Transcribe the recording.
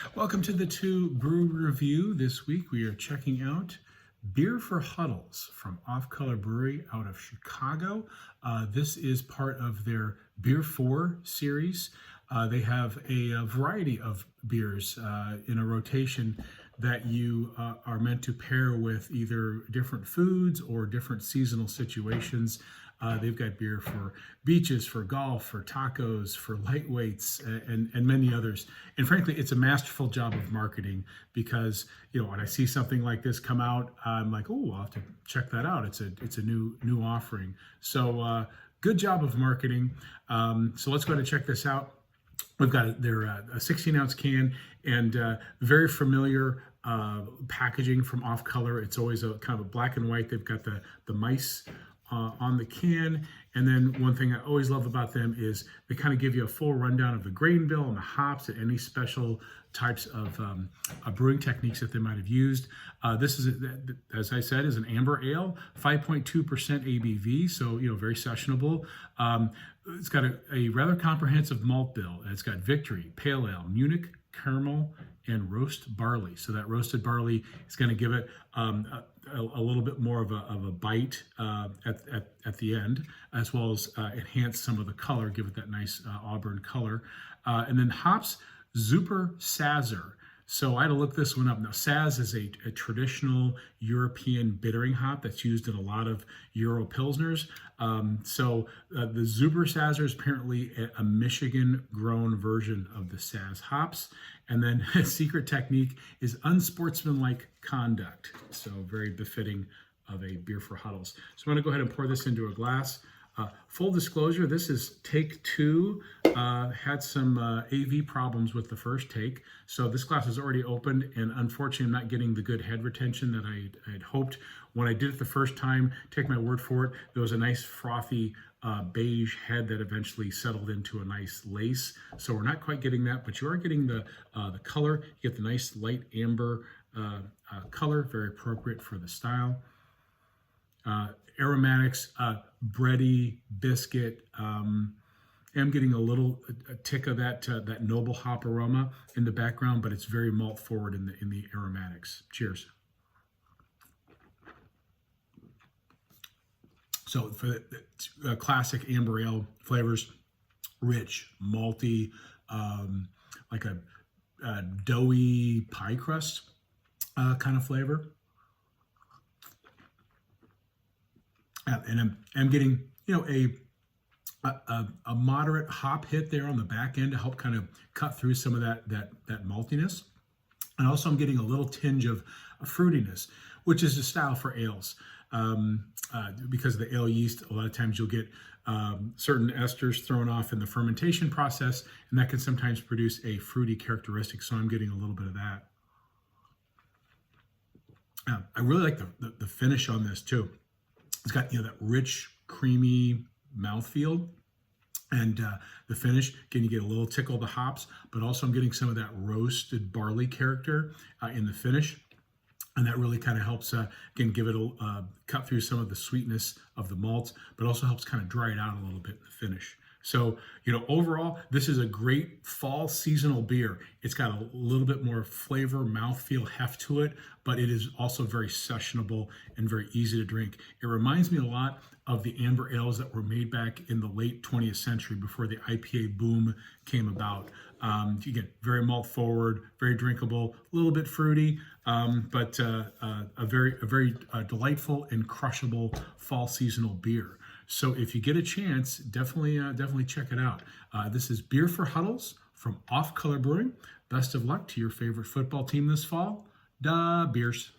Welcome to the TUE Brew Review. This week we are checking out Beer for Huddles from Off Color Brewing out of Chicago. This is part of their Beer 4 series. They have a variety of beers in a rotation that you are meant to pair with either different foods or different seasonal situations. They've got beer for beaches, for golf, for tacos, for lightweights, and many others. And frankly, it's a masterful job of marketing because, when I see something like this come out, I'm like, oh, I'll have to check that out. It's a new offering. So good job of marketing. So let's go ahead and check this out. We've got their a 16-ounce can and very familiar packaging from Off Color. It's always a kind of a black and white. They've got the mice on the can. And then one thing I always love about them is they kind of give you a full rundown of the grain bill and the hops and any special types of brewing techniques that they might have used. This is, as I said, is an amber ale, 5.2% ABV, so very sessionable. It's got a rather comprehensive malt bill. It's got Victory, Pale Ale, Munich, Caramel, and roast barley. So that roasted barley is going to give it a little bit more of a bite at the end, as well as enhance some of the color, give it that nice auburn color. And then hops, Super Sazzer. So I had to look this one up. Now, Saz is a traditional European bittering hop that's used in a lot of Euro Pilsners. The Super Sazzer is apparently a Michigan-grown version of the Saz hops. And then a secret technique is unsportsmanlike conduct. So very befitting of a Beer for Huddles. So I'm going to go ahead and pour this into a glass. Full disclosure, this is take two. Had some AV problems with the first take. So this glass is already opened, and unfortunately I'm not getting the good head retention that I had hoped. When I did it the first time, take my word for it, there was a nice frothy beige head that eventually settled into a nice lace. So we're not quite getting that, but you are getting the color. You get the nice light amber color, very appropriate for the style. Aromatics, bready, biscuit. I'm getting a tick of that noble hop aroma in the background, but it's very malt forward in the aromatics. Cheers. So for the classic amber ale flavors, rich, malty, like a doughy pie crust kind of flavor. And I'm getting a moderate hop hit there on the back end to help kind of cut through some of that maltiness, and also I'm getting a little tinge of fruitiness, which is the style for ales. Because of the ale yeast, a lot of times you'll get certain esters thrown off in the fermentation process, and that can sometimes produce a fruity characteristic. So I'm getting a little bit of that. I really like the finish on this too. It's got that rich, creamy mouthfeel, and the finish. Again, you get a little tickle of the hops, but also I'm getting some of that roasted barley character in the finish, and that really kind of helps again give it a cut through some of the sweetness of the malts, but also helps kind of dry it out a little bit in the finish. So, overall, this is a great fall seasonal beer. It's got a little bit more flavor, mouthfeel, heft to it, but it is also very sessionable and very easy to drink. It reminds me a lot of the amber ales that were made back in the late 20th century before the IPA boom came about. Again, very malt forward, very drinkable, a little bit fruity, but a very delightful and crushable fall seasonal beer. So if you get a chance, definitely check it out. This is Beer for Huddles from Off Color Brewing. Best of luck to your favorite football team this fall. Da Beers.